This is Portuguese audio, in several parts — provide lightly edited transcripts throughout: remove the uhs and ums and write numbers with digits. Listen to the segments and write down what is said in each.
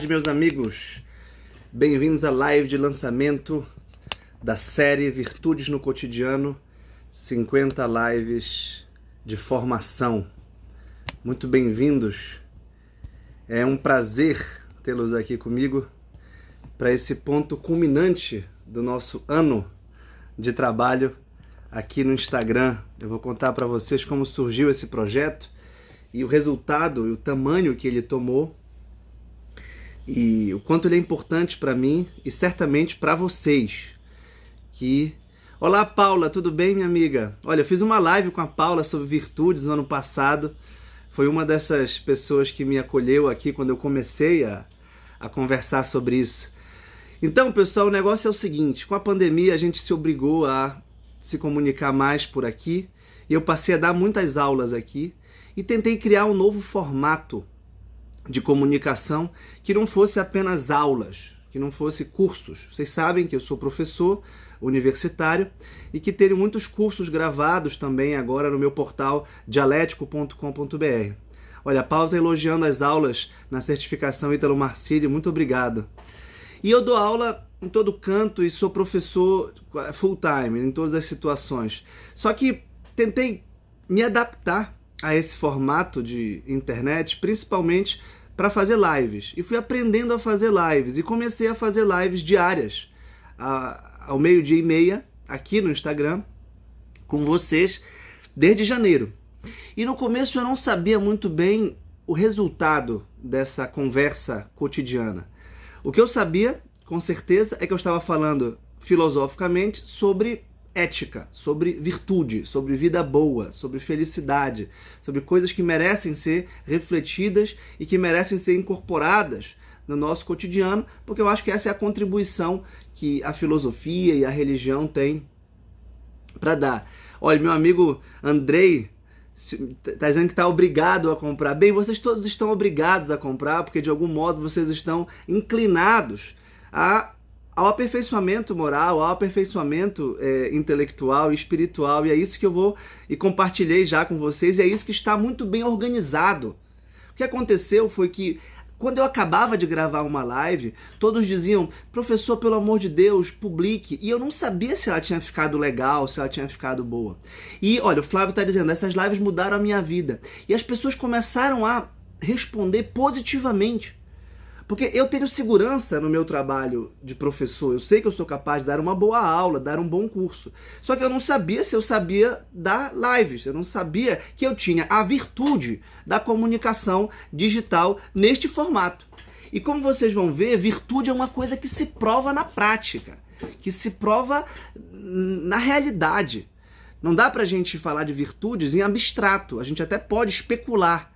tarde, meus amigos. Bem-vindos à live de lançamento da série Virtudes no Cotidiano, 50 lives de formação. Muito bem-vindos. É um prazer tê-los aqui comigo para esse ponto culminante do nosso ano de trabalho aqui no Instagram. Eu vou contar para vocês como surgiu esse projeto e o resultado e o tamanho que ele tomou e o quanto ele é importante para mim e certamente para vocês. Olá, Paula, tudo bem, minha amiga? Olha, eu fiz uma live com a Paula sobre virtudes no ano passado. Foi uma dessas pessoas que me acolheu aqui quando eu comecei a conversar sobre isso. Então, pessoal, o negócio é o seguinte: com a pandemia a gente se obrigou a se comunicar mais por aqui e eu passei a dar muitas aulas aqui e tentei criar um novo formato de comunicação que não fosse apenas aulas, que não fosse cursos. Vocês sabem que eu sou professor universitário e que tenho muitos cursos gravados também agora no meu portal dialético.com.br. Olha, a Paula está elogiando as aulas na certificação Ítalo Marcílio, muito obrigado. E eu dou aula em todo canto e sou professor full time em todas as situações. Só que tentei me adaptar a esse formato de internet, principalmente para fazer lives. E fui aprendendo a fazer lives e comecei a fazer lives diárias, ao 12:30, aqui no Instagram, com vocês, desde janeiro. E no começo eu não sabia muito bem o resultado dessa conversa cotidiana. O que eu sabia, com certeza, é que eu estava falando filosoficamente sobre ética, sobre virtude, sobre vida boa, sobre felicidade, sobre coisas que merecem ser refletidas e que merecem ser incorporadas no nosso cotidiano, porque eu acho que essa é a contribuição que a filosofia e a religião têm para dar. Olha, meu amigo Andrei está dizendo que está obrigado a comprar. Bem, vocês todos estão obrigados a comprar, porque de algum modo vocês estão inclinados ao aperfeiçoamento moral, ao aperfeiçoamento intelectual e espiritual, e é isso que eu vou e compartilhei já com vocês, e é isso que está muito bem organizado. O que aconteceu foi que quando eu acabava de gravar uma live, todos diziam: professor, pelo amor de Deus, publique. E eu não sabia se ela tinha ficado legal, se ela tinha ficado boa. E olha, o Flávio está dizendo: essas lives mudaram a minha vida. E as pessoas começaram a responder positivamente. Porque eu tenho segurança no meu trabalho de professor. Eu sei que eu sou capaz de dar uma boa aula, dar um bom curso. Só que eu não sabia se eu sabia dar lives. Eu não sabia que eu tinha a virtude da comunicação digital neste formato. E como vocês vão ver, virtude é uma coisa que se prova na prática, que se prova na realidade. Não dá pra gente falar de virtudes em abstrato. A gente até pode especular.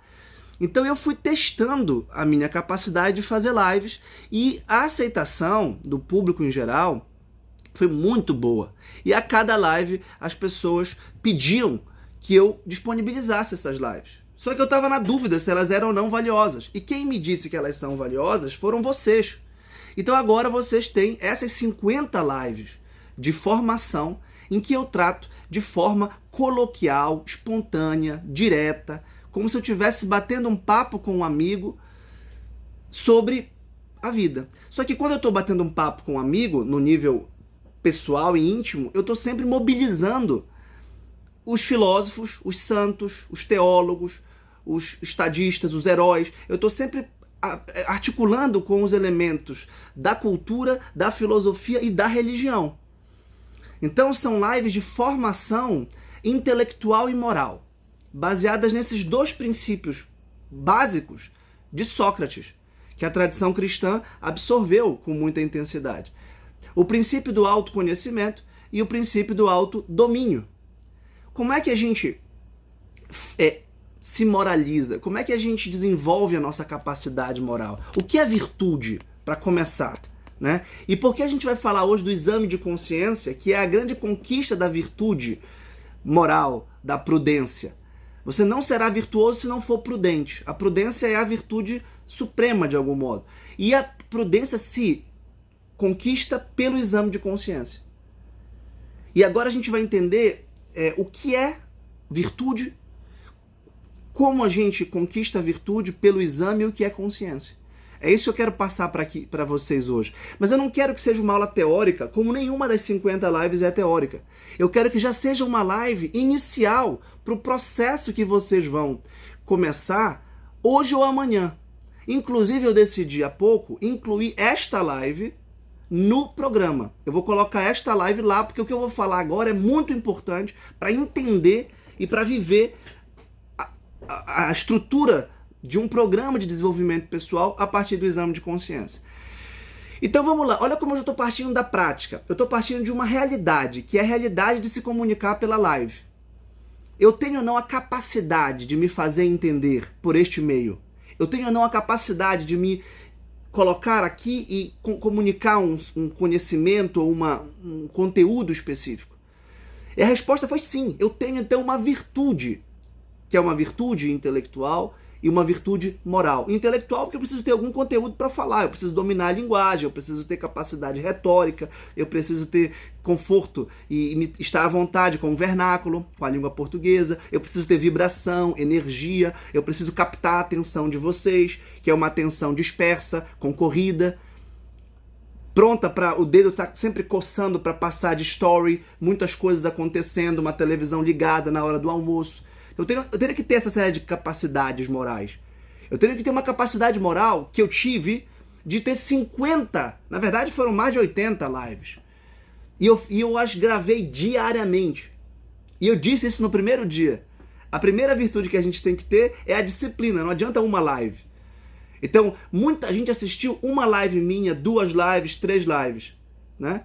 Então eu fui testando a minha capacidade de fazer lives e a aceitação do público em geral foi muito boa. E a cada live as pessoas pediam que eu disponibilizasse essas lives. Só que eu estava na dúvida se elas eram ou não valiosas. E quem me disse que elas são valiosas foram vocês. Então agora vocês têm essas 50 lives de formação em que eu trato de forma coloquial, espontânea, direta, como se eu estivesse batendo um papo com um amigo sobre a vida. Só que quando eu estou batendo um papo com um amigo, no nível pessoal e íntimo, eu estou sempre mobilizando os filósofos, os santos, os teólogos, os estadistas, os heróis. Eu estou sempre articulando com os elementos da cultura, da filosofia e da religião. Então são lives de formação intelectual e moral, baseadas nesses dois princípios básicos de Sócrates, que a tradição cristã absorveu com muita intensidade. O princípio do autoconhecimento e o princípio do autodomínio. Como é que a gente se moraliza? Como é que a gente desenvolve a nossa capacidade moral? O que é virtude, para começar? Né? E por que a gente vai falar hoje do exame de consciência, que é a grande conquista da virtude moral, da prudência? Você não será virtuoso se não for prudente. A prudência é a virtude suprema, de algum modo. E a prudência se conquista pelo exame de consciência. E agora a gente vai entender o que é virtude, como a gente conquista a virtude pelo exame e o que é consciência. É isso que eu quero passar para vocês hoje. Mas eu não quero que seja uma aula teórica, como nenhuma das 50 lives é teórica. Eu quero que já seja uma live inicial para o processo que vocês vão começar hoje ou amanhã. Inclusive, eu decidi há pouco incluir esta live no programa. Eu vou colocar esta live lá, porque o que eu vou falar agora é muito importante para entender e para viver a estrutura de um programa de desenvolvimento pessoal a partir do exame de consciência. Então vamos lá, olha como eu estou partindo da prática. Eu estou partindo de uma realidade, que é a realidade de se comunicar pela live. Eu tenho ou não a capacidade de me fazer entender por este meio? Eu tenho ou não a capacidade de me colocar aqui e comunicar um conhecimento ou um conteúdo específico? E a resposta foi sim. Eu tenho então uma virtude, que é uma virtude intelectual e uma virtude moral. Intelectual porque eu preciso ter algum conteúdo para falar, eu preciso dominar a linguagem, eu preciso ter capacidade retórica, eu preciso ter conforto e estar à vontade com o vernáculo, com a língua portuguesa, eu preciso ter vibração, energia, eu preciso captar a atenção de vocês, que é uma atenção dispersa, concorrida, pronta para o dedo estar sempre coçando para passar de story, muitas coisas acontecendo, uma televisão ligada na hora do almoço. Eu tenho que ter essa série de capacidades morais. Eu tenho que ter uma capacidade moral que eu tive de ter 50, na verdade foram mais de 80 lives. E eu as gravei diariamente. E eu disse isso no primeiro dia. A primeira virtude que a gente tem que ter é a disciplina, não adianta uma live. Então, muita gente assistiu uma live minha, 2 lives, 3 lives, né?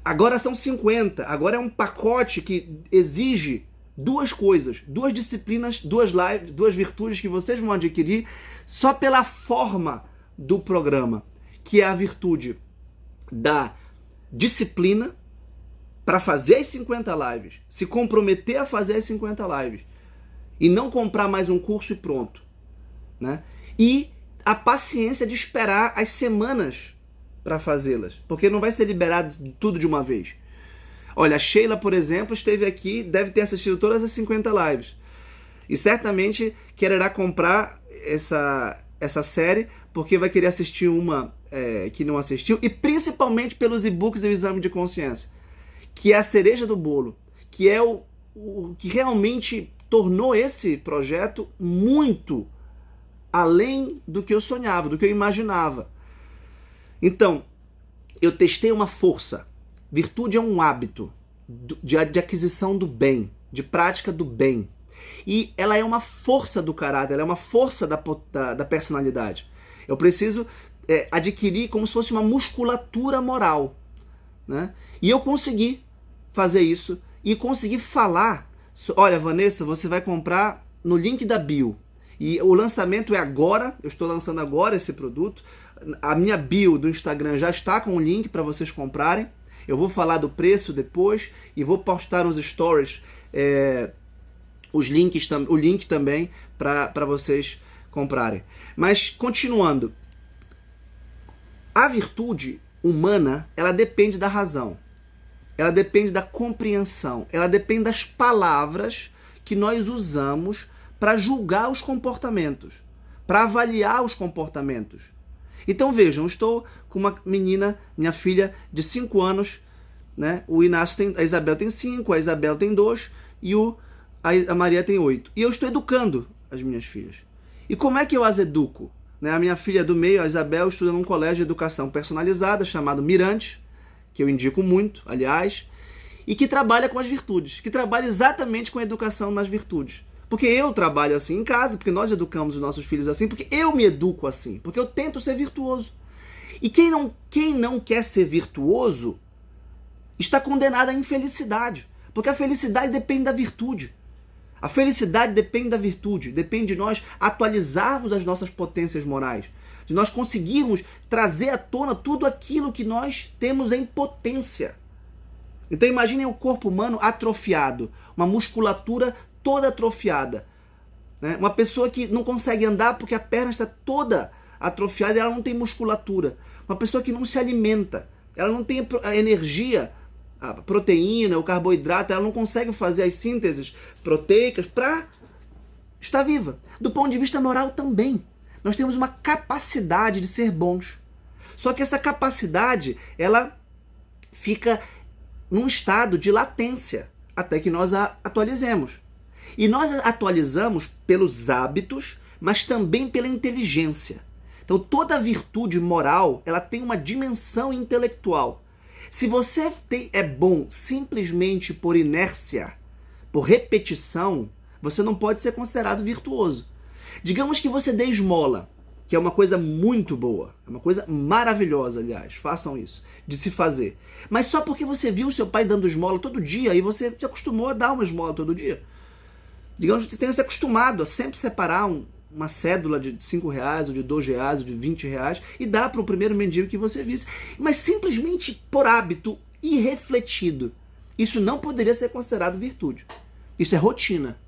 Agora são 50, agora é um pacote que exige 2 coisas, 2 disciplinas, 2 lives, 2 virtudes que vocês vão adquirir só pela forma do programa, que é a virtude da disciplina para fazer as 50 lives, se comprometer a fazer as 50 lives e não comprar mais um curso e pronto, né? E a paciência de esperar as semanas para fazê-las, porque não vai ser liberado tudo de uma vez. Olha, a Sheila, por exemplo, esteve aqui, deve ter assistido todas as 50 lives. E certamente quererá comprar essa série, porque vai querer assistir uma que não assistiu, e principalmente pelos e-books e o exame de consciência, que é a cereja do bolo, que é o que realmente tornou esse projeto muito além do que eu sonhava, do que eu imaginava. Então, eu testei uma força. Virtude é um hábito de aquisição do bem, de prática do bem. E ela é uma força do caráter, ela é uma força da personalidade. Eu preciso adquirir como se fosse uma musculatura moral, né? E eu consegui fazer isso e consegui falar. Olha, Vanessa, você vai comprar no link da bio. E o lançamento é agora, eu estou lançando agora esse produto. A minha bio do Instagram já está com o link para vocês comprarem. Eu vou falar do preço depois e vou postar nos stories o link também para vocês comprarem. Mas continuando, a virtude humana, ela depende da razão, ela depende da compreensão, ela depende das palavras que nós usamos para julgar os comportamentos, para avaliar os comportamentos. Então vejam, eu estou com uma menina, minha filha de 5 anos, né? O Inácio a Isabel tem 5, a Isabel tem 2 e a Maria tem 8. E eu estou educando as minhas filhas. E como é que eu as educo? Né? A minha filha do meio, a Isabel, estuda num colégio de educação personalizada chamado Mirante, que eu indico muito, aliás, e que trabalha com as virtudes, que trabalha exatamente com a educação nas virtudes. Porque eu trabalho assim em casa, porque nós educamos os nossos filhos assim, porque eu me educo assim, porque eu tento ser virtuoso. E quem não quer ser virtuoso está condenado à infelicidade, porque a felicidade depende da virtude. A felicidade depende da virtude, depende de nós atualizarmos as nossas potências morais, de nós conseguirmos trazer à tona tudo aquilo que nós temos em potência. Então imaginem o corpo humano atrofiado, uma musculatura toda atrofiada, né? Uma pessoa que não consegue andar porque a perna está toda atrofiada e ela não tem musculatura. Uma pessoa que não se alimenta, ela não tem a energia, a proteína, o carboidrato, ela não consegue fazer as sínteses proteicas para estar viva. Do ponto de vista moral também. Nós temos uma capacidade de ser bons. Só que essa capacidade, ela fica num estado de latência, até que nós a atualizemos. E nós atualizamos pelos hábitos, mas também pela inteligência. Então toda virtude moral, ela tem uma dimensão intelectual. Se você é bom simplesmente por inércia, por repetição, você não pode ser considerado virtuoso. Digamos que você dê esmola, que é uma coisa muito boa, é uma coisa maravilhosa, aliás, façam isso, de se fazer. Mas só porque você viu seu pai dando esmola todo dia e você se acostumou a dar uma esmola todo dia. Digamos que você tenha se acostumado a sempre separar uma cédula de R$5, ou de R$2, ou de R$20 e dar para o primeiro mendigo que você visse. Mas simplesmente por hábito irrefletido. Isso não poderia ser considerado virtude. Isso é rotina.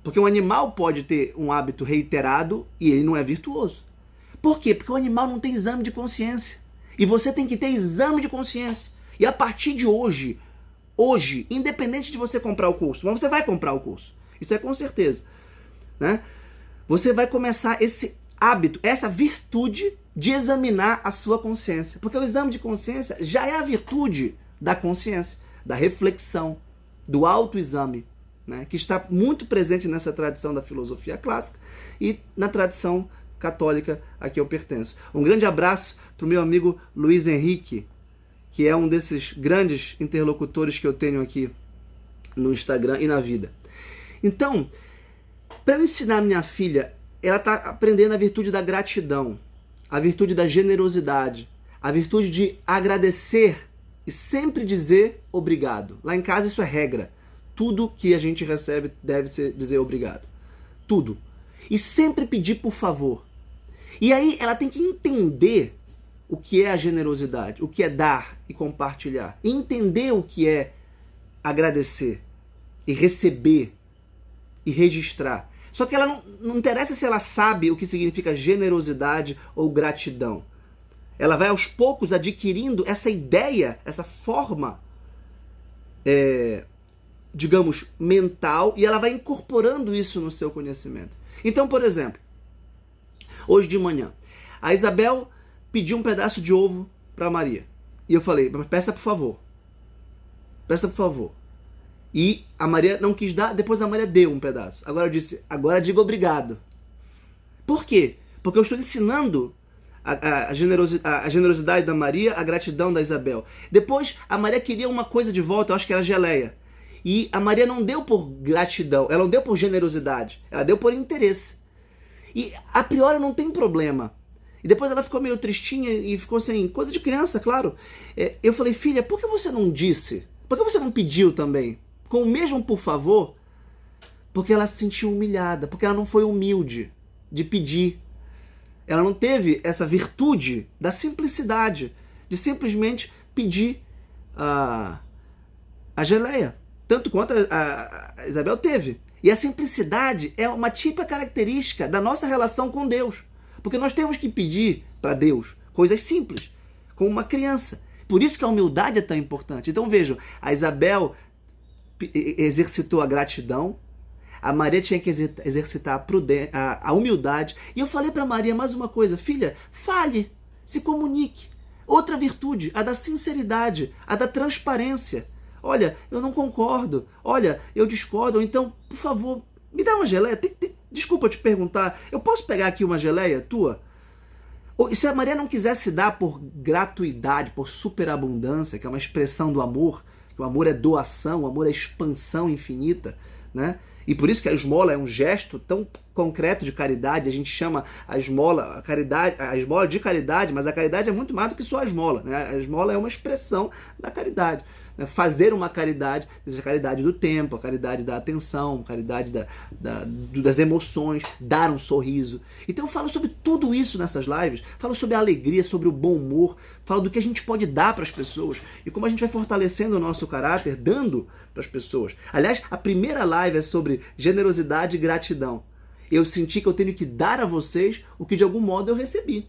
Porque um animal pode ter um hábito reiterado e ele não é virtuoso. Por quê? Porque o animal não tem exame de consciência. E você tem que ter exame de consciência. E a partir de hoje, independente de você comprar o curso, mas você vai comprar o curso, isso é com certeza, né? Você vai começar esse hábito, essa virtude de examinar a sua consciência. Porque o exame de consciência já é a virtude da consciência, da reflexão, do autoexame, né? Que está muito presente nessa tradição da filosofia clássica e na tradição católica a que eu pertenço. Um grande abraço para o meu amigo Luiz Henrique, que é um desses grandes interlocutores que eu tenho aqui no Instagram e na vida. Então, para eu ensinar minha filha, ela está aprendendo a virtude da gratidão, a virtude da generosidade, a virtude de agradecer e sempre dizer obrigado. Lá em casa isso é regra. Tudo que a gente recebe deve ser dizer obrigado. Tudo. E sempre pedir por favor. E aí ela tem que entender o que é a generosidade, o que é dar e compartilhar. E entender o que é agradecer e receber e registrar. Só que ela não interessa se ela sabe o que significa generosidade ou gratidão. Ela vai aos poucos adquirindo essa ideia, essa forma, digamos, mental, e ela vai incorporando isso no seu conhecimento. Então, por exemplo, hoje de manhã, a Isabel pediu um pedaço de ovo para Maria. E eu falei, peça por favor. Peça por favor. E a Maria não quis dar, depois a Maria deu um pedaço. Agora eu disse, agora diga obrigado. Por quê? Porque eu estou ensinando a generosidade da Maria, a gratidão da Isabel. Depois a Maria queria uma coisa de volta, eu acho que era geleia. E a Maria não deu por gratidão, ela não deu por generosidade, ela deu por interesse. E a priori não tem problema. E depois ela ficou meio tristinha e ficou assim, coisa de criança, claro. Eu falei, filha, por que você não disse? Por que você não pediu também? Com o mesmo por favor? Porque ela se sentiu humilhada, porque ela não foi humilde de pedir. Ela não teve essa virtude da simplicidade, de simplesmente pedir a geleia. Tanto quanto a Isabel teve. E a simplicidade é uma típica característica da nossa relação com Deus. Porque nós temos que pedir para Deus coisas simples, como uma criança. Por isso que a humildade é tão importante. Então vejam, a Isabel exercitou a gratidão, a Maria tinha que exercitar a humildade. E eu falei para Maria mais uma coisa, filha, fale, se comunique. Outra virtude, a da sinceridade, a da transparência. Olha, eu não concordo. Olha, eu discordo. Ou então, por favor, me dá uma geleia. Desculpa te perguntar, eu posso pegar aqui uma geleia tua? Ou, se a Maria não quisesse dar por gratuidade, por superabundância, que é uma expressão do amor, que o amor é doação, o amor é expansão infinita, né? E por isso que a esmola é um gesto tão concreto de caridade. A gente chama a esmola de caridade, mas a caridade é muito mais do que só a esmola, né? A esmola é uma expressão da caridade. Fazer uma caridade, seja a caridade do tempo, a caridade da atenção, a caridade das emoções, dar um sorriso. Então eu falo sobre tudo isso nessas lives, falo sobre a alegria, sobre o bom humor, falo do que a gente pode dar para as pessoas e como a gente vai fortalecendo o nosso caráter, dando para as pessoas. Aliás, a primeira live é sobre generosidade e gratidão. Eu senti que eu tenho que dar a vocês o que de algum modo eu recebi.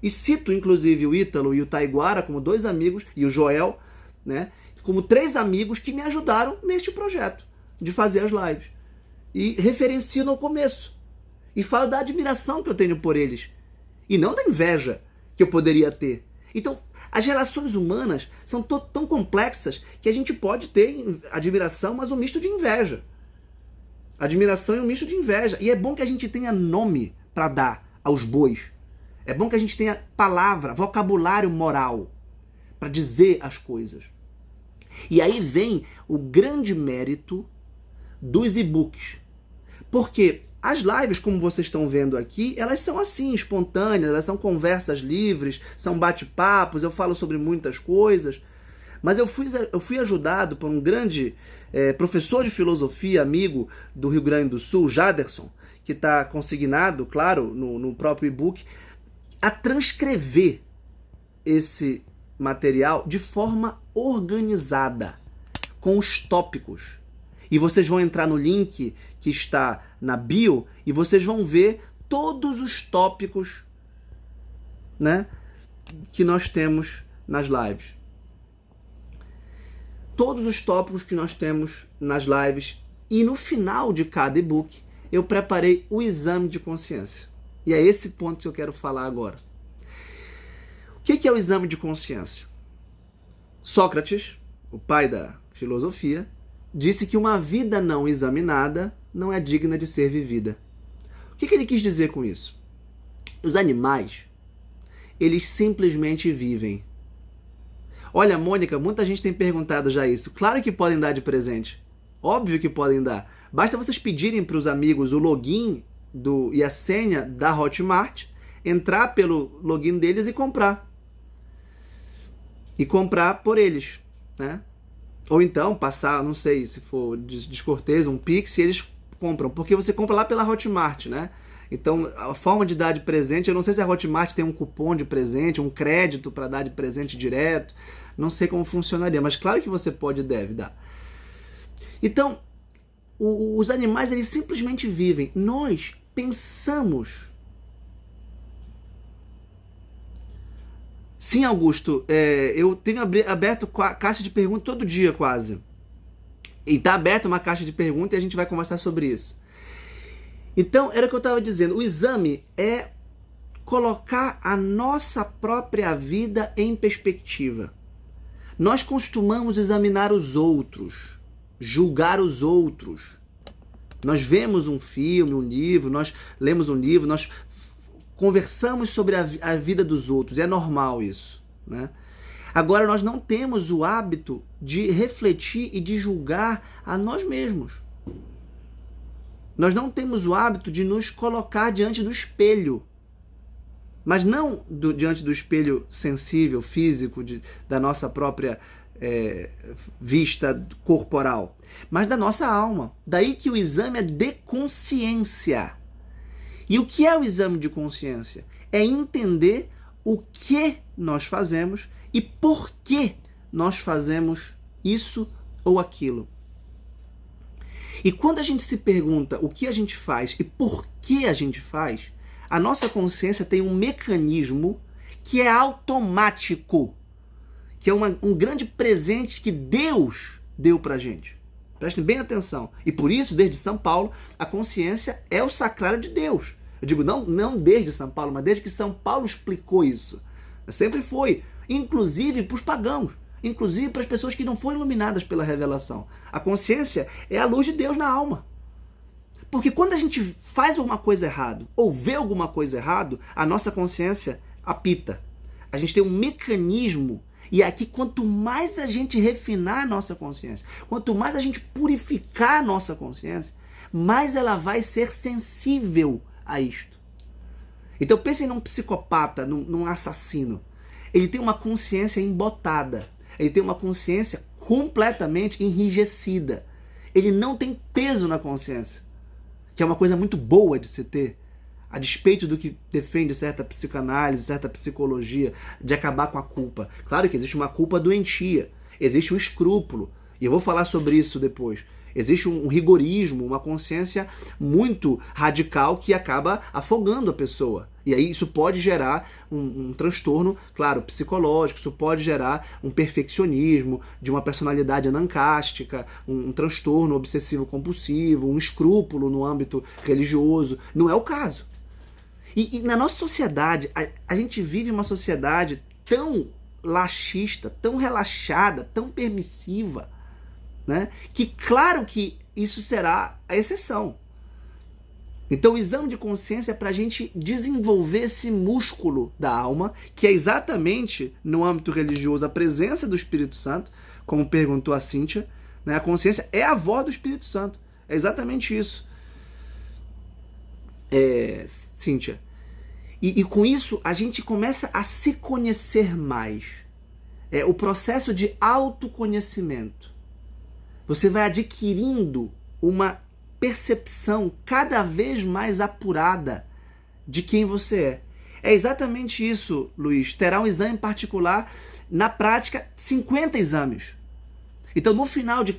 E cito inclusive o Ítalo e o Taiguara como dois amigos, e o Joel, né? Como 3 amigos que me ajudaram neste projeto de fazer as lives. E referencio no começo. E falo da admiração que eu tenho por eles. E não da inveja que eu poderia ter. Então, as relações humanas são tão complexas que a gente pode ter admiração, mas um misto de inveja. Admiração e um misto de inveja. E é bom que a gente tenha nome para dar aos bois. É bom que a gente tenha palavra, vocabulário moral para dizer as coisas. E aí vem o grande mérito dos e-books. Porque as lives, como vocês estão vendo aqui, elas são assim, espontâneas, elas são conversas livres, são bate-papos, eu falo sobre muitas coisas. Mas eu fui ajudado por um grande professor de filosofia, amigo do Rio Grande do Sul, Jaderson, que está consignado, claro, no próprio e-book, a transcrever esse material de forma organizada, com os tópicos. E vocês vão entrar no link que está na bio e vocês vão ver todos os tópicos, né, que nós temos nas lives. Todos os tópicos que nós temos nas lives. E no final de cada e-book eu preparei o exame de consciência. E é esse ponto que eu quero falar agora. O que é o exame de consciência? Sócrates, o pai da filosofia, disse que uma vida não examinada não é digna de ser vivida. O que ele quis dizer com isso? Os animais, eles simplesmente vivem. Olha, Mônica, muita gente tem perguntado já isso. Claro que podem dar de presente. Óbvio que podem dar. Basta vocês pedirem para os amigos o login e a senha da Hotmart, entrar pelo login deles e comprar. E comprar por eles, né? Ou então passar, não sei, se for descortês, um Pix, e eles compram. Porque você compra lá pela Hotmart, né? Então, a forma de dar de presente, eu não sei se a Hotmart tem um cupom de presente, um crédito para dar de presente direto. Não sei como funcionaria, mas claro que você pode e deve dar. Então, os animais, eles simplesmente vivem. Nós pensamos. Sim, Augusto, eu tenho aberto caixa de perguntas todo dia quase. E está aberta uma caixa de perguntas e a gente vai conversar sobre isso. Então, era o que eu estava dizendo. O exame é colocar a nossa própria vida em perspectiva. Nós costumamos examinar os outros, julgar os outros. Nós vemos um filme, um livro, nós lemos um livro, nós conversamos sobre a vida dos outros. É normal isso, né? Agora, nós não temos o hábito de refletir e de julgar a nós mesmos. Nós não temos o hábito de nos colocar diante do espelho. Mas não diante do espelho sensível, físico, da nossa própria vista corporal, mas da nossa alma. Daí que o exame é de consciência. E o que é o exame de consciência? É entender o que nós fazemos e por que nós fazemos isso ou aquilo. E quando a gente se pergunta o que a gente faz e por que a gente faz, a nossa consciência tem um mecanismo que é automático, que é um grande presente que Deus deu pra gente. Prestem bem atenção. E por isso, desde São Paulo, a consciência é o sacrário de Deus. Eu digo não desde São Paulo, mas desde que São Paulo explicou isso. Sempre foi. Inclusive para os pagãos. Inclusive para as pessoas que não foram iluminadas pela revelação. A consciência é a luz de Deus na alma. Porque quando a gente faz alguma coisa errada ou vê alguma coisa errada, a nossa consciência apita. A gente tem um mecanismo. E aqui, quanto mais a gente refinar a nossa consciência, quanto mais a gente purificar a nossa consciência, mais ela vai ser sensível a isto. Então pensem num psicopata, num assassino. Ele tem uma consciência embotada. Ele tem uma consciência completamente enrijecida. Ele não tem peso na consciência, que é uma coisa muito boa de se ter, a despeito do que defende certa psicanálise, certa psicologia, de acabar com a culpa. Claro que existe uma culpa doentia, existe um escrúpulo, e eu vou falar sobre isso depois. Existe um rigorismo, uma consciência muito radical que acaba afogando a pessoa. E aí isso pode gerar um transtorno, claro, psicológico, isso pode gerar um perfeccionismo, de uma personalidade anancástica, um transtorno obsessivo-compulsivo, um escrúpulo no âmbito religioso. Não é o caso. E na nossa sociedade, a gente vive uma sociedade tão laxista, tão relaxada, tão permissiva, né? Que claro que isso será a exceção. Então o exame de consciência é para a gente desenvolver esse músculo da alma, que é exatamente, no âmbito religioso, a presença do Espírito Santo, como perguntou a Cíntia, né? A consciência é a voz do Espírito Santo. É exatamente isso, Cíntia. E com isso a gente começa a se conhecer mais. É o processo de autoconhecimento. Você vai adquirindo uma percepção cada vez mais apurada de quem você é. É exatamente isso, Luiz. Terá um exame particular, na prática, 50 exames. Então, no final de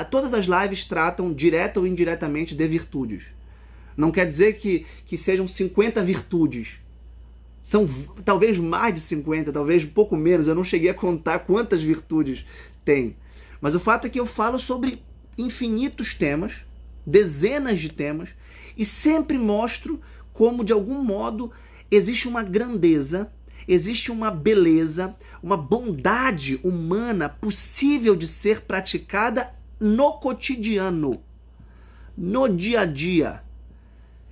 todas as lives tratam, direta ou indiretamente, de virtudes. Não quer dizer que sejam 50 virtudes. São talvez mais de 50, talvez um pouco menos. Eu não cheguei a contar quantas virtudes tem. Mas o fato é que eu falo sobre infinitos temas, dezenas de temas, e sempre mostro como, de algum modo, existe uma grandeza, existe uma beleza, uma bondade humana possível de ser praticada no cotidiano, no dia a dia.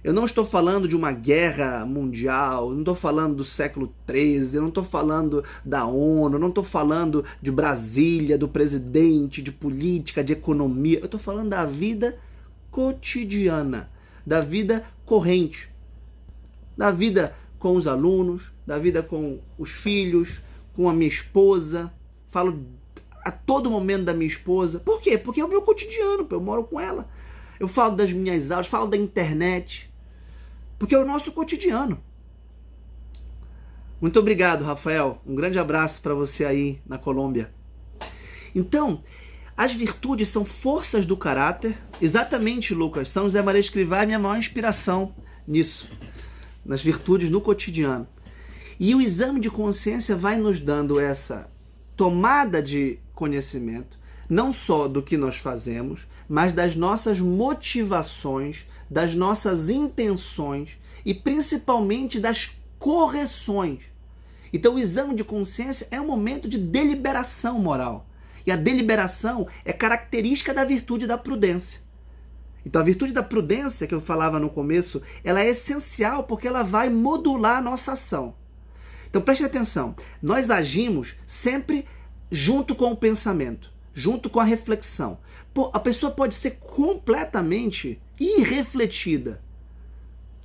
Eu não estou falando de uma guerra mundial, eu não estou falando do século XIII, eu não estou falando da ONU, eu não estou falando de Brasília, do presidente, de política, de economia. Eu estou falando da vida cotidiana, da vida corrente, da vida com os alunos, da vida com os filhos, com a minha esposa. Falo a todo momento da minha esposa. Por quê? Porque é o meu cotidiano, eu moro com ela. Eu falo das minhas aulas, falo da internet, porque é o nosso cotidiano. Muito obrigado, Rafael. Um grande abraço para você aí na Colômbia. Então, as virtudes são forças do caráter. Exatamente, Lucas. São José Maria Escrivá é minha maior inspiração nisso, nas virtudes no cotidiano. E o exame de consciência vai nos dando essa tomada de conhecimento, não só do que nós fazemos, mas das nossas motivações, das nossas intenções e principalmente das correções. Então o exame de consciência é um momento de deliberação moral. E a deliberação é característica da virtude da prudência. Então a virtude da prudência, que eu falava no começo, ela é essencial porque ela vai modular a nossa ação. Então preste atenção, nós agimos sempre junto com o pensamento, junto com a reflexão. A pessoa pode ser completamente irrefletida.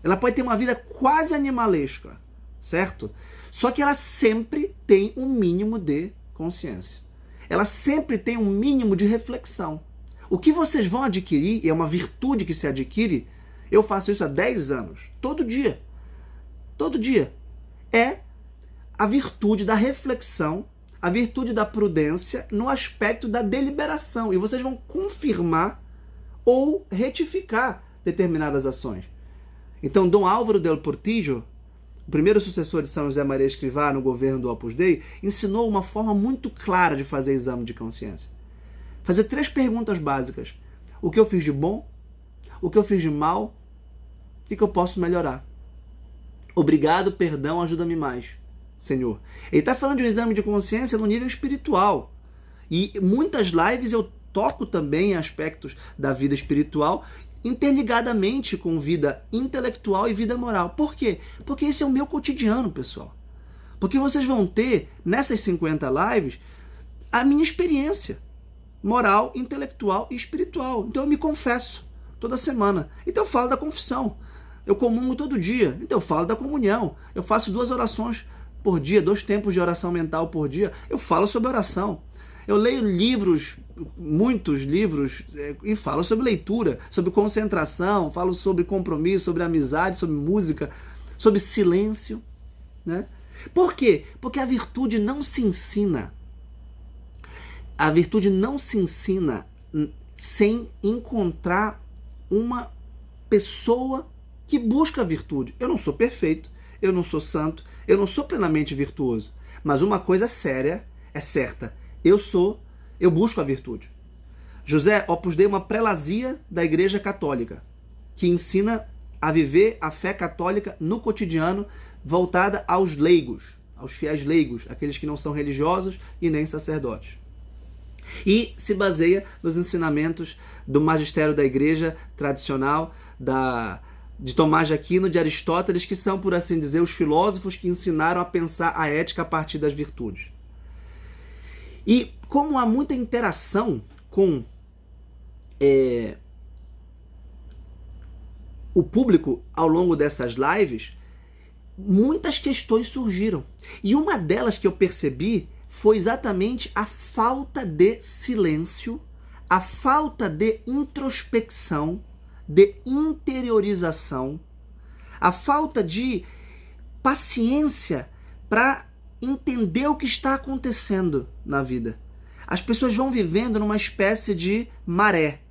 Ela pode ter uma vida quase animalesca, certo? Só que ela sempre tem um mínimo de consciência. Ela sempre tem um mínimo de reflexão. O que vocês vão adquirir, e é uma virtude que se adquire, eu faço isso há 10 anos, todo dia, é a virtude da reflexão, a virtude da prudência no aspecto da deliberação. E vocês vão confirmar ou retificar determinadas ações. Então, Dom Álvaro del Portillo, o primeiro sucessor de São José Maria Escrivá no governo do Opus Dei, ensinou uma forma muito clara de fazer exame de consciência. Fazer 3 perguntas básicas. O que eu fiz de bom? O que eu fiz de mal? O que eu posso melhorar? Obrigado, perdão, ajuda-me mais, Senhor. Ele está falando de um exame de consciência no nível espiritual. E muitas lives eu toco também em aspectos da vida espiritual interligadamente com vida intelectual e vida moral. Por quê? Porque esse é o meu cotidiano, pessoal. Porque vocês vão ter, nessas 50 lives, a minha experiência moral, intelectual e espiritual. Então eu me confesso toda semana. Então eu falo da confissão. Eu comungo todo dia. Então eu falo da comunhão. Eu faço 2 orações por dia, 2 tempos de oração mental por dia. Eu falo sobre oração. Eu leio livros, muitos livros, e falo sobre leitura, sobre concentração, falo sobre compromisso, sobre amizade, sobre música, sobre silêncio, né? Por quê? Porque a virtude não se ensina. A virtude não se ensina sem encontrar uma pessoa que busca a virtude. Eu não sou perfeito, eu não sou santo, eu não sou plenamente virtuoso. Mas uma coisa séria, é certa, eu busco a virtude. José Opus Dei é uma prelazia da Igreja Católica, que ensina a viver a fé católica no cotidiano, voltada aos leigos, aos fiéis leigos, aqueles que não são religiosos e nem sacerdotes. E se baseia nos ensinamentos do magistério da Igreja tradicional, de Tomás de Aquino, de Aristóteles, que são, por assim dizer, os filósofos que ensinaram a pensar a ética a partir das virtudes. E como há muita interação com o público ao longo dessas lives, muitas questões surgiram. E uma delas que eu percebi foi exatamente a falta de silêncio, a falta de introspecção, de interiorização, a falta de paciência para entender o que está acontecendo na vida. As pessoas vão vivendo numa espécie de maré.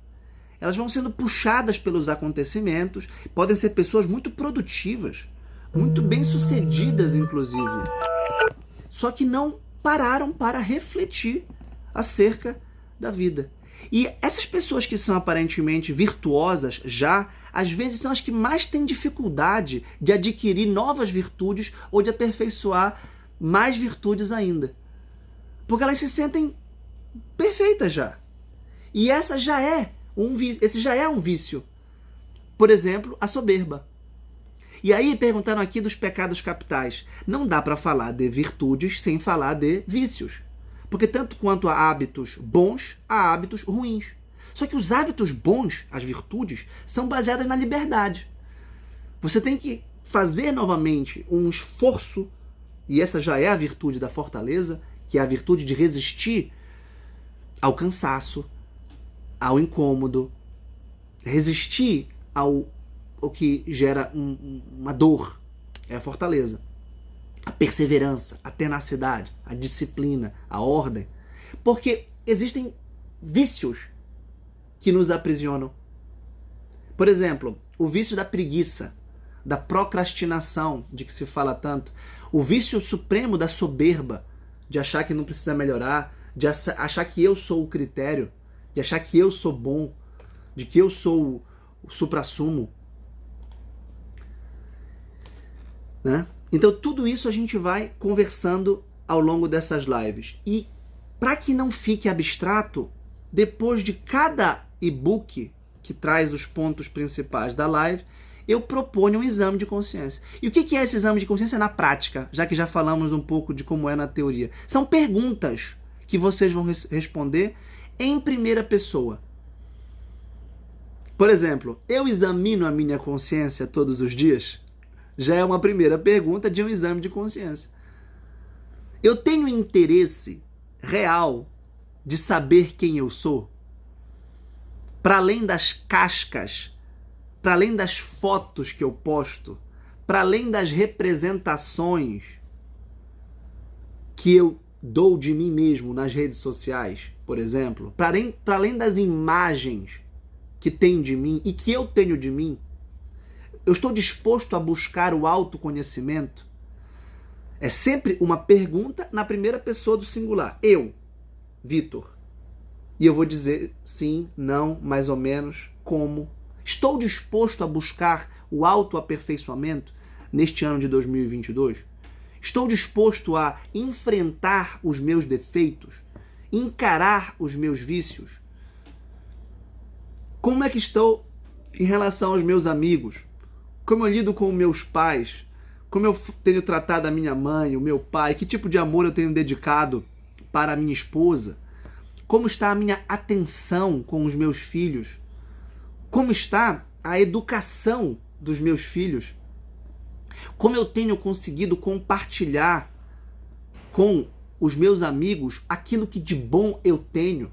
Elas vão sendo puxadas pelos acontecimentos, podem ser pessoas muito produtivas, muito bem-sucedidas, inclusive. Só que não pararam para refletir acerca da vida. E essas pessoas que são aparentemente virtuosas já, às vezes são as que mais têm dificuldade de adquirir novas virtudes ou de aperfeiçoar mais virtudes ainda. Porque elas se sentem perfeitas já. E esse já é um vício. Por exemplo, a soberba. E aí perguntaram aqui dos pecados capitais. Não dá para falar de virtudes sem falar de vícios. Porque tanto quanto há hábitos bons, há hábitos ruins. Só que os hábitos bons, as virtudes, são baseadas na liberdade. Você tem que fazer novamente um esforço, e essa já é a virtude da fortaleza, que é a virtude de resistir ao cansaço, ao incômodo, resistir ao que gera uma dor, é a fortaleza. A perseverança, a tenacidade, a disciplina, a ordem. Porque existem vícios que nos aprisionam. Por exemplo, o vício da preguiça, da procrastinação, de que se fala tanto. O vício supremo da soberba, de achar que não precisa melhorar, de achar que eu sou o critério, de achar que eu sou bom, de que eu sou o suprassumo. Né? Então tudo isso a gente vai conversando ao longo dessas lives. E para que não fique abstrato, depois de cada e-book que traz os pontos principais da live, eu proponho um exame de consciência. E o que é esse exame de consciência na prática? Já que já falamos um pouco de como é na teoria. São perguntas que vocês vão responder em primeira pessoa. Por exemplo, eu examino a minha consciência todos os dias? Já é uma primeira pergunta de um exame de consciência. Eu tenho interesse real de saber quem eu sou? Para além das cascas, para além das fotos que eu posto, para além das representações que eu dou de mim mesmo nas redes sociais, por exemplo, para além das imagens que tem de mim e que eu tenho de mim, eu estou disposto a buscar o autoconhecimento? É sempre uma pergunta na primeira pessoa do singular. Eu, Vitor. E eu vou dizer sim, não, mais ou menos, como. Estou disposto a buscar o autoaperfeiçoamento neste ano de 2022? Estou disposto a enfrentar os meus defeitos? Encarar os meus vícios? Como é que estou em relação aos meus amigos? Como eu lido com meus pais? Como eu tenho tratado a minha mãe, o meu pai? Que tipo de amor eu tenho dedicado para a minha esposa? Como está a minha atenção com os meus filhos? Como está a educação dos meus filhos? Como eu tenho conseguido compartilhar com os meus amigos aquilo que de bom eu tenho?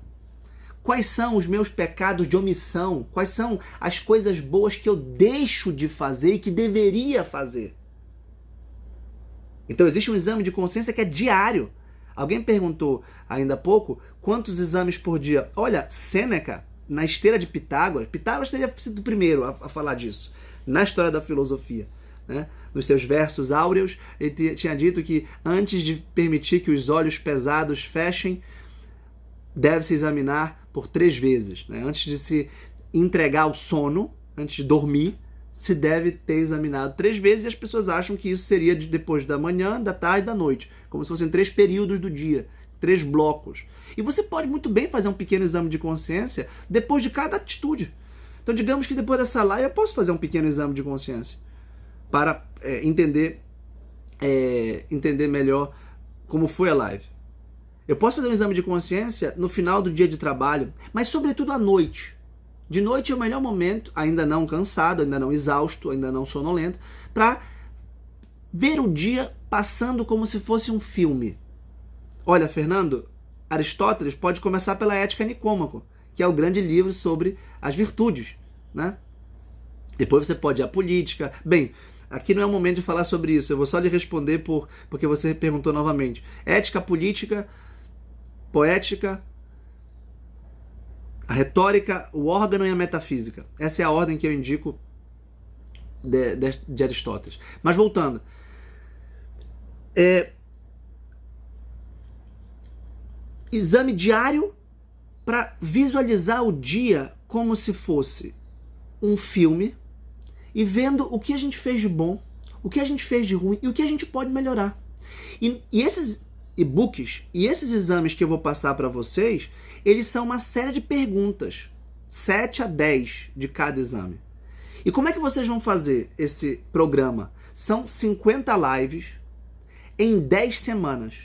Quais são os meus pecados de omissão? Quais são as coisas boas que eu deixo de fazer e que deveria fazer? Então existe um exame de consciência que é diário. Alguém perguntou ainda há pouco quantos exames por dia. Olha, Sêneca, na esteira de Pitágoras teria sido o primeiro a falar disso, na história da filosofia, né? nos seus versos áureos, ele tinha dito que antes de permitir que os olhos pesados fechem, deve-se examinar por 3 vezes. Né? Antes de se entregar ao sono, antes de dormir, se deve ter examinado 3 vezes, e as pessoas acham que isso seria depois da manhã, da tarde e da noite, como se fossem 3 períodos do dia, 3 blocos. E você pode muito bem fazer um pequeno exame de consciência depois de cada atitude. Então, digamos que depois dessa live eu posso fazer um pequeno exame de consciência para entender melhor como foi a live. Eu posso fazer um exame de consciência no final do dia de trabalho, mas sobretudo à noite. De noite é o melhor momento, ainda não cansado, ainda não exausto, ainda não sonolento, para ver o dia passando como se fosse um filme. Olha, Fernando, Aristóteles pode começar pela Ética Nicômaco, que é o grande livro sobre as virtudes, né? Depois você pode ir à política. Bem, aqui não é o momento de falar sobre isso, eu vou só lhe responder porque você perguntou novamente. Ética, política, poética, a retórica, o órgão e a metafísica. Essa é a ordem que eu indico de Aristóteles. Mas voltando. Exame diário para visualizar o dia como se fosse um filme e vendo o que a gente fez de bom, o que a gente fez de ruim e o que a gente pode melhorar. E esses e-books e esses exames que eu vou passar para vocês, eles são uma série de perguntas, 7 a 10 de cada exame. E como é que vocês vão fazer esse programa? São 50 lives em 10 semanas.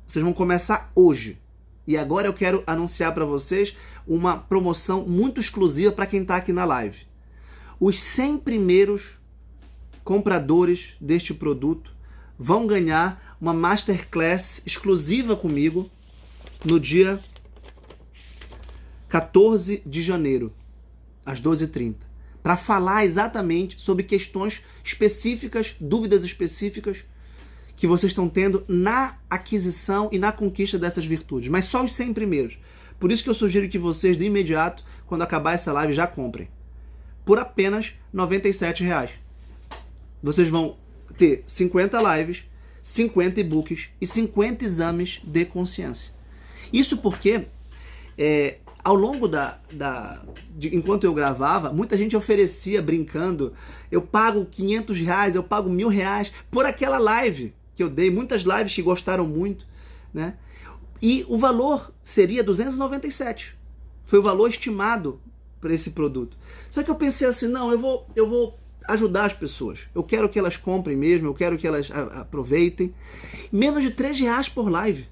Vocês vão começar hoje. E agora eu quero anunciar para vocês uma promoção muito exclusiva para quem está aqui na live. Os 100 primeiros compradores deste produto vão ganhar uma Masterclass exclusiva comigo no dia 14 de janeiro, às 12h30, para falar exatamente sobre questões específicas, dúvidas específicas que vocês estão tendo na aquisição e na conquista dessas virtudes, mas só os 100 primeiros. Por isso que eu sugiro que vocês, de imediato, quando acabar essa live, já comprem. Por apenas R$ 97. Vocês vão ter 50 lives, 50 e-books e 50 exames de consciência. Isso porque, ao longo enquanto eu gravava, muita gente oferecia, brincando, eu pago R$500, eu pago R$1.000 por aquela live que eu dei, muitas lives que gostaram muito, né? E o valor seria 297. Foi o valor estimado para esse produto. Só que eu pensei assim, não, eu vou ajudar as pessoas. Eu quero que elas comprem mesmo, eu quero que elas aproveitem. Menos de R$3 por live.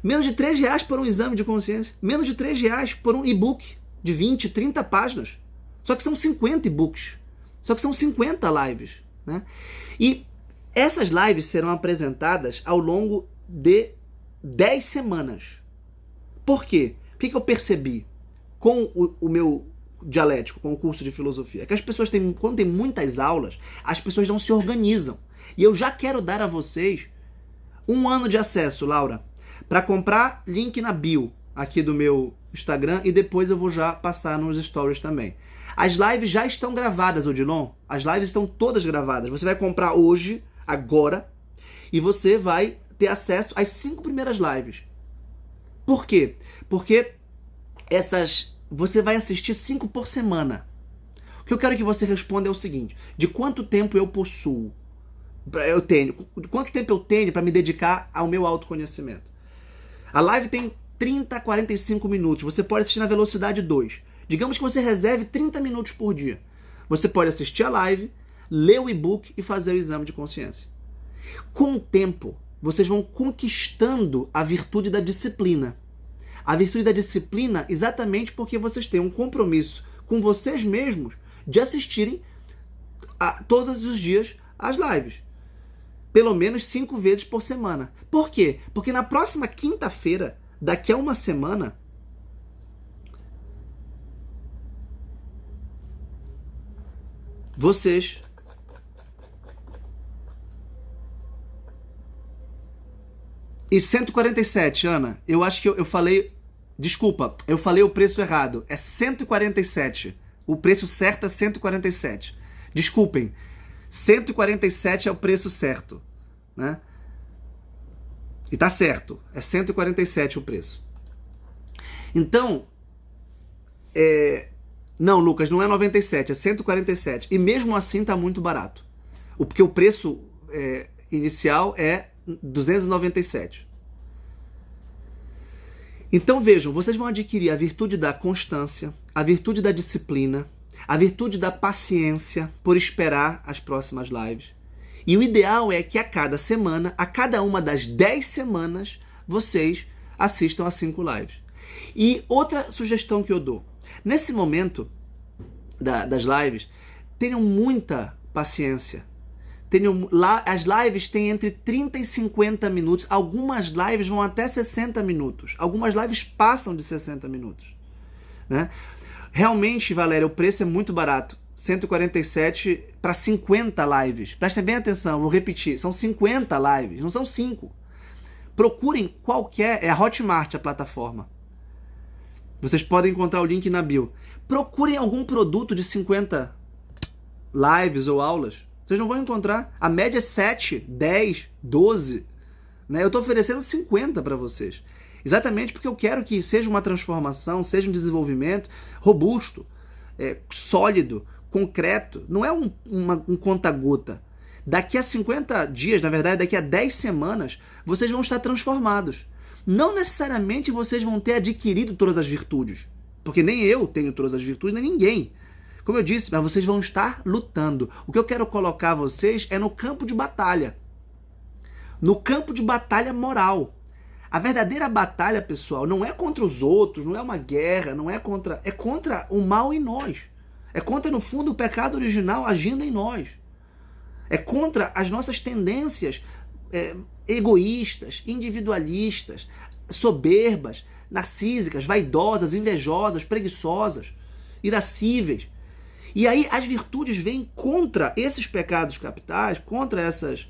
Menos de R$3 por um exame de consciência. Menos de R$3 por um e-book de 20, 30 páginas. Só que são 50 e-books. Só que são 50 lives, né? E essas lives serão apresentadas ao longo de 10 semanas. Por quê? O que eu percebi com o meu dialético, com o curso de filosofia? É que as pessoas quando tem muitas aulas, as pessoas não se organizam. E eu já quero dar a vocês 1 ano de acesso, Laura, para comprar, link na bio aqui do meu Instagram, e depois eu vou já passar nos stories também. As lives já estão gravadas, Odilon. As lives estão todas gravadas. Você vai comprar hoje, agora, e você vai ter acesso às 5 primeiras lives. Por quê? Porque você vai assistir 5 por semana. O que eu quero que você responda é o seguinte: de quanto tempo eu possuo? Quanto tempo eu tenho para me dedicar ao meu autoconhecimento? A live tem 30 a 45 minutos. Você pode assistir na velocidade 2. Digamos que você reserve 30 minutos por dia. Você pode assistir a live, ler o e-book e fazer o exame de consciência. Com o tempo, vocês vão conquistando a virtude da disciplina. A virtude da disciplina exatamente porque vocês têm um compromisso com vocês mesmos de assistirem todos os dias as lives. Pelo menos 5 vezes por semana. Por quê? Porque na próxima quinta-feira, daqui a uma semana, vocês e 147, Ana, eu acho que eu falei, desculpa, eu falei o preço errado, é 147. O preço certo é 147. Desculpem. 147 é o preço certo, né? E tá certo, é 147 o preço. Então, não, Lucas, não é 97, é 147. E mesmo assim tá muito barato. Porque o preço inicial é 297. Então vejam, vocês vão adquirir a virtude da constância, a virtude da disciplina, a virtude da paciência por esperar as próximas lives. E o ideal é que a cada semana, a cada uma das 10 semanas, vocês assistam a 5 lives. E outra sugestão que eu dou, nesse momento das lives, tenham muita paciência. As lives têm entre 30 e 50 minutos. Algumas lives vão até 60 minutos. Algumas lives passam de 60 minutos. Né? Realmente, Valéria, o preço é muito barato. 147 para 50 lives. Prestem bem atenção, vou repetir. São 50 lives, não são 5. Procurem qualquer... É a Hotmart a plataforma. Vocês podem encontrar o link na bio. Procurem algum produto de 50 lives ou aulas. Vocês não vão encontrar. A média é 7, 10, 12. Né? Eu estou oferecendo 50 para vocês. Exatamente porque eu quero que seja uma transformação, seja um desenvolvimento robusto, sólido, concreto. Não é um conta-gota. Daqui a 50 dias, na verdade, daqui a 10 semanas, vocês vão estar transformados. Não necessariamente vocês vão ter adquirido todas as virtudes. Porque nem eu tenho todas as virtudes, nem ninguém. Como eu disse, mas vocês vão estar lutando. O que eu quero colocar vocês é no campo de batalha. No campo de batalha moral. A verdadeira batalha, pessoal, não é contra os outros, não é uma guerra, não é contra... É contra o mal em nós. É contra, no fundo, o pecado original agindo em nós. É contra as nossas tendências egoístas, individualistas, soberbas, narcísicas, vaidosas, invejosas, preguiçosas, irascíveis. E aí as virtudes vêm contra esses pecados capitais, contra essas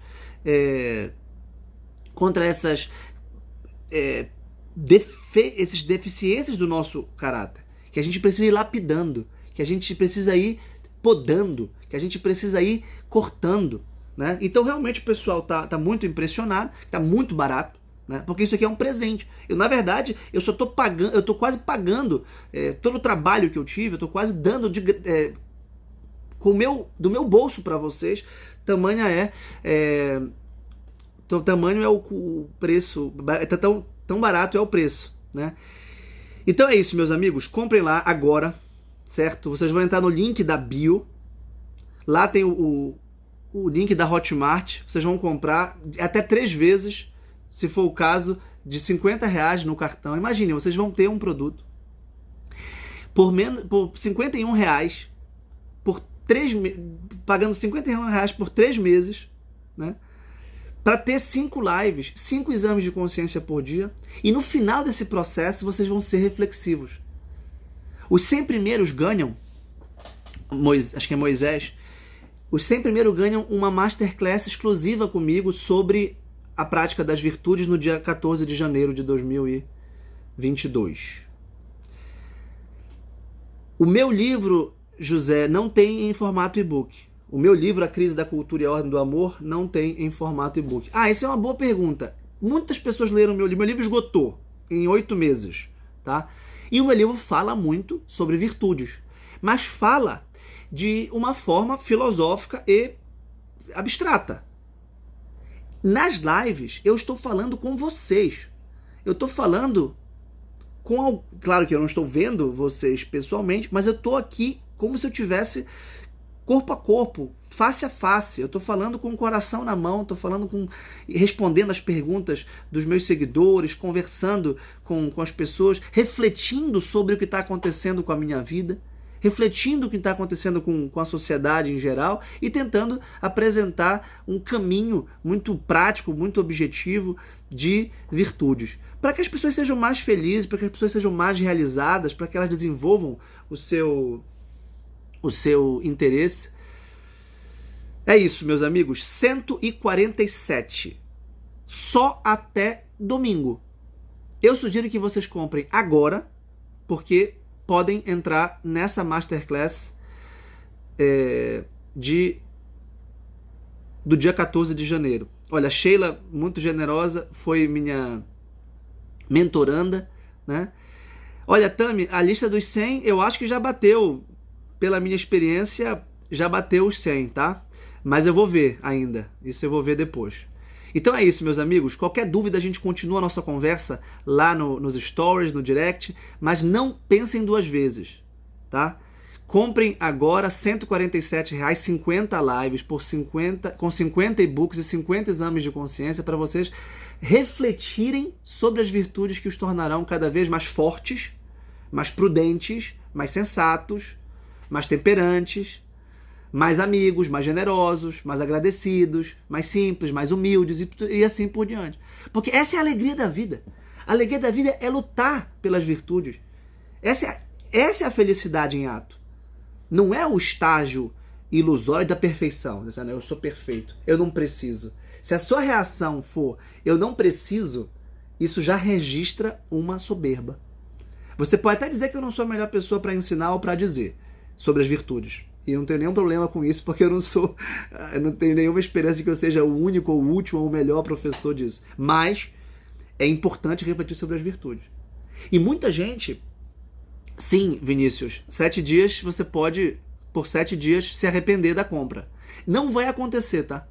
deficiências do nosso caráter, que a gente precisa ir lapidando, que a gente precisa ir podando, que a gente precisa ir cortando. Né? Então realmente o pessoal tá muito impressionado, tá muito barato, né? Porque isso aqui é um presente. Na verdade, eu só tô pagando, eu tô quase pagando todo o trabalho que eu tive, eu tô quase dando do meu bolso para vocês. Tamanho é o preço, tão barato é o preço, né? Então é isso, meus amigos, comprem lá agora, certo? Vocês vão entrar no link da bio, lá tem o link da Hotmart, vocês vão comprar até 3 vezes, se for o caso, de R$50 no cartão. Imagine, vocês vão ter um produto por R$51, pagando R$51 por 3 meses, né? Para ter 5 lives, 5 exames de consciência por dia, e no final desse processo vocês vão ser reflexivos. Os 100 primeiros ganham, acho que é Moisés, os 100 primeiros ganham uma masterclass exclusiva comigo sobre a prática das virtudes no dia 14 de janeiro de 2022. O meu livro, José, não tem em formato e-book. O meu livro, A Crise da Cultura e a Ordem do Amor, não tem em formato e-book. Essa é uma boa pergunta. Muitas pessoas leram meu livro. Meu livro esgotou em 8 meses. Tá? E o meu livro fala muito sobre virtudes. Mas fala de uma forma filosófica e abstrata. Nas lives, eu estou falando com vocês. Eu estou falando com... Claro que eu não estou vendo vocês pessoalmente, mas eu estou aqui como se eu tivesse corpo a corpo, face a face. Eu estou falando com o coração na mão, estou falando respondendo as perguntas dos meus seguidores, conversando com as pessoas, refletindo sobre o que está acontecendo com a minha vida, refletindo o que está acontecendo com a sociedade em geral e tentando apresentar um caminho muito prático, muito objetivo de virtudes. Para que as pessoas sejam mais felizes, para que as pessoas sejam mais realizadas, para que elas desenvolvam o seu interesse. É isso, meus amigos. 147. Só até domingo. Eu sugiro que vocês comprem agora, porque podem entrar nessa masterclass de do dia 14 de janeiro. Olha, a Sheila, muito generosa, foi minha mentoranda, né? Olha, Tami, a lista dos 100 eu acho que já bateu, pela minha experiência, já bateu os 100, tá? Mas eu vou ver ainda, isso eu vou ver depois. Então é isso, meus amigos. Qualquer dúvida, a gente continua a nossa conversa lá nos stories, no direct, mas não pensem duas vezes, tá? Comprem agora R$ 147,00, 50 lives com 50 e-books e 50 exames de consciência para vocês refletirem sobre as virtudes que os tornarão cada vez mais fortes, mais prudentes, mais sensatos, mais temperantes, mais amigos, mais generosos, mais agradecidos, mais simples, mais humildes e assim por diante. Porque essa é a alegria da vida. A alegria da vida é lutar pelas virtudes. Essa é a felicidade em ato. Não é o estágio ilusório da perfeição. Dizendo, eu sou perfeito, eu não preciso. Se a sua reação for, eu não preciso, isso já registra uma soberba. Você pode até dizer que eu não sou a melhor pessoa para ensinar ou para dizer sobre as virtudes. E eu não tenho nenhum problema com isso, porque eu não tenho nenhuma esperança de que eu seja o único, ou o último, ou o melhor professor disso. Mas é importante refletir sobre as virtudes. E muita gente, sim, Vinícius, 7 dias você pode, por 7 dias, se arrepender da compra. Não vai acontecer, tá?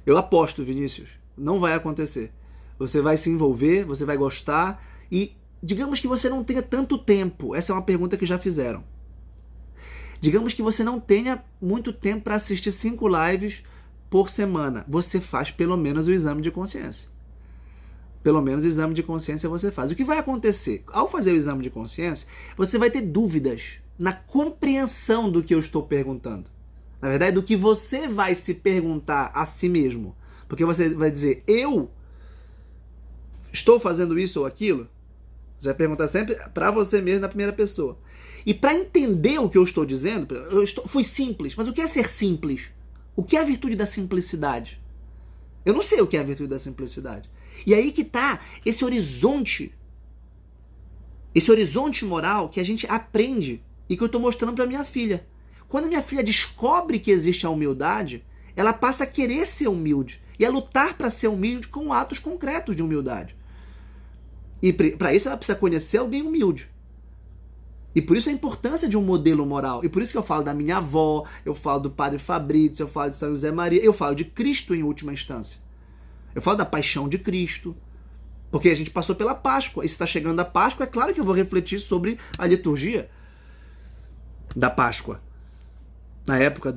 Eu aposto, Vinícius, não vai acontecer. Você vai se envolver, você vai gostar e digamos que você não tenha tanto tempo. Essa é uma pergunta que já fizeram. Digamos que você não tenha muito tempo para assistir 5 lives por semana. Você faz pelo menos o exame de consciência. Pelo menos o exame de consciência você faz. O que vai acontecer? Ao fazer o exame de consciência, você vai ter dúvidas na compreensão do que eu estou perguntando. Na verdade, do que você vai se perguntar a si mesmo. Porque você vai dizer, eu estou fazendo isso ou aquilo? Você vai perguntar sempre para você mesmo na primeira pessoa. E para entender o que eu estou dizendo, fui simples. Mas o que é ser simples? O que é a virtude da simplicidade? Eu não sei o que é a virtude da simplicidade. E aí que está esse horizonte moral que a gente aprende e que eu estou mostrando para minha filha. Quando minha filha descobre que existe a humildade, ela passa a querer ser humilde e a lutar para ser humilde com atos concretos de humildade. E para isso ela precisa conhecer alguém humilde. E por isso a importância de um modelo moral. E por isso que eu falo da minha avó, eu falo do Padre Fabrício, eu falo de São José Maria, eu falo de Cristo em última instância. Eu falo da paixão de Cristo. Porque a gente passou pela Páscoa. E se está chegando a Páscoa, é claro que eu vou refletir sobre a liturgia da Páscoa. Na época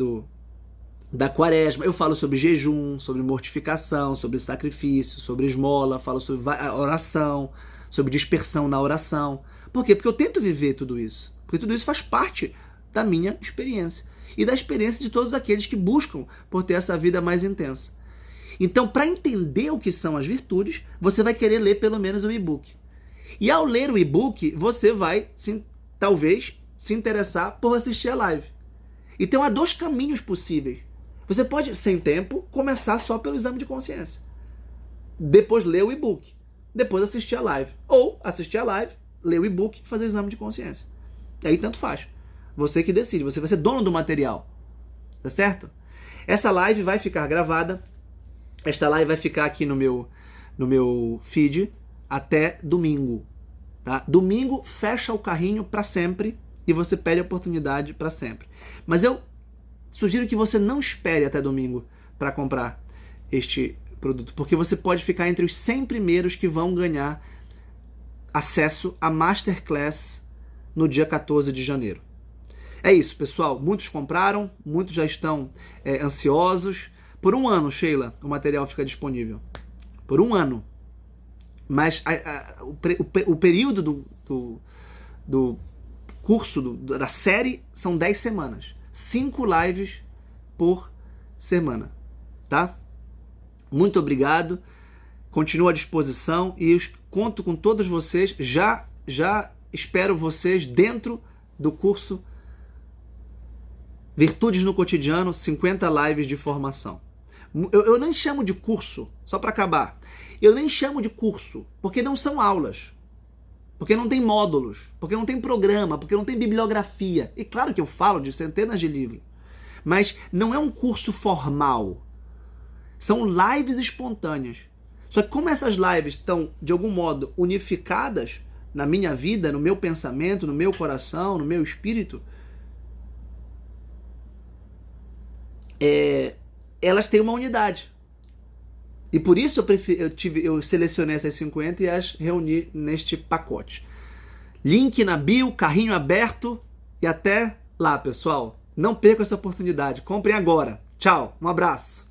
da Quaresma. Eu falo sobre jejum, sobre mortificação, sobre sacrifício, sobre esmola, falo sobre oração, sobre dispersão na oração. Por quê? Porque eu tento viver tudo isso. Porque tudo isso faz parte da minha experiência. E da experiência de todos aqueles que buscam por ter essa vida mais intensa. Então, para entender o que são as virtudes, você vai querer ler pelo menos o e-book. E ao ler o e-book, você vai, talvez, se interessar por assistir a live. Então, há 2 caminhos possíveis. Você pode, sem tempo, começar só pelo exame de consciência. Depois ler o e-book. Depois assistir a live. Ou assistir a live, ler o e-book e fazer o exame de consciência. E aí tanto faz. Você que decide. Você vai ser dono do material. Tá certo? Essa live vai ficar gravada. Esta live vai ficar aqui no meu feed até domingo. Tá? Domingo fecha o carrinho para sempre e você perde a oportunidade para sempre. Mas eu sugiro que você não espere até domingo para comprar este produto, porque você pode ficar entre os 100 primeiros que vão ganhar acesso à Masterclass no dia 14 de janeiro. É isso, pessoal. Muitos compraram, muitos já estão ansiosos. Por 1 ano, Sheila, o material fica disponível. Por 1 ano. Mas o período do curso, da série, são 10 semanas. 5 lives por semana. Tá? Muito obrigado. Continuo à disposição e eu conto com todos vocês. Já espero vocês dentro do curso Virtudes no Cotidiano, 50 lives de formação. Eu nem chamo de curso, só para acabar. Eu nem chamo de curso, porque não são aulas. Porque não tem módulos, porque não tem programa, porque não tem bibliografia. E claro que eu falo de centenas de livros. Mas não é um curso formal. São lives espontâneas. Só que como essas lives estão, de algum modo, unificadas na minha vida, no meu pensamento, no meu coração, no meu espírito, elas têm uma unidade. E por isso eu selecionei essas 50 e as reuni neste pacote. Link na bio, carrinho aberto e até lá, pessoal. Não percam essa oportunidade. Comprem agora. Tchau, um abraço.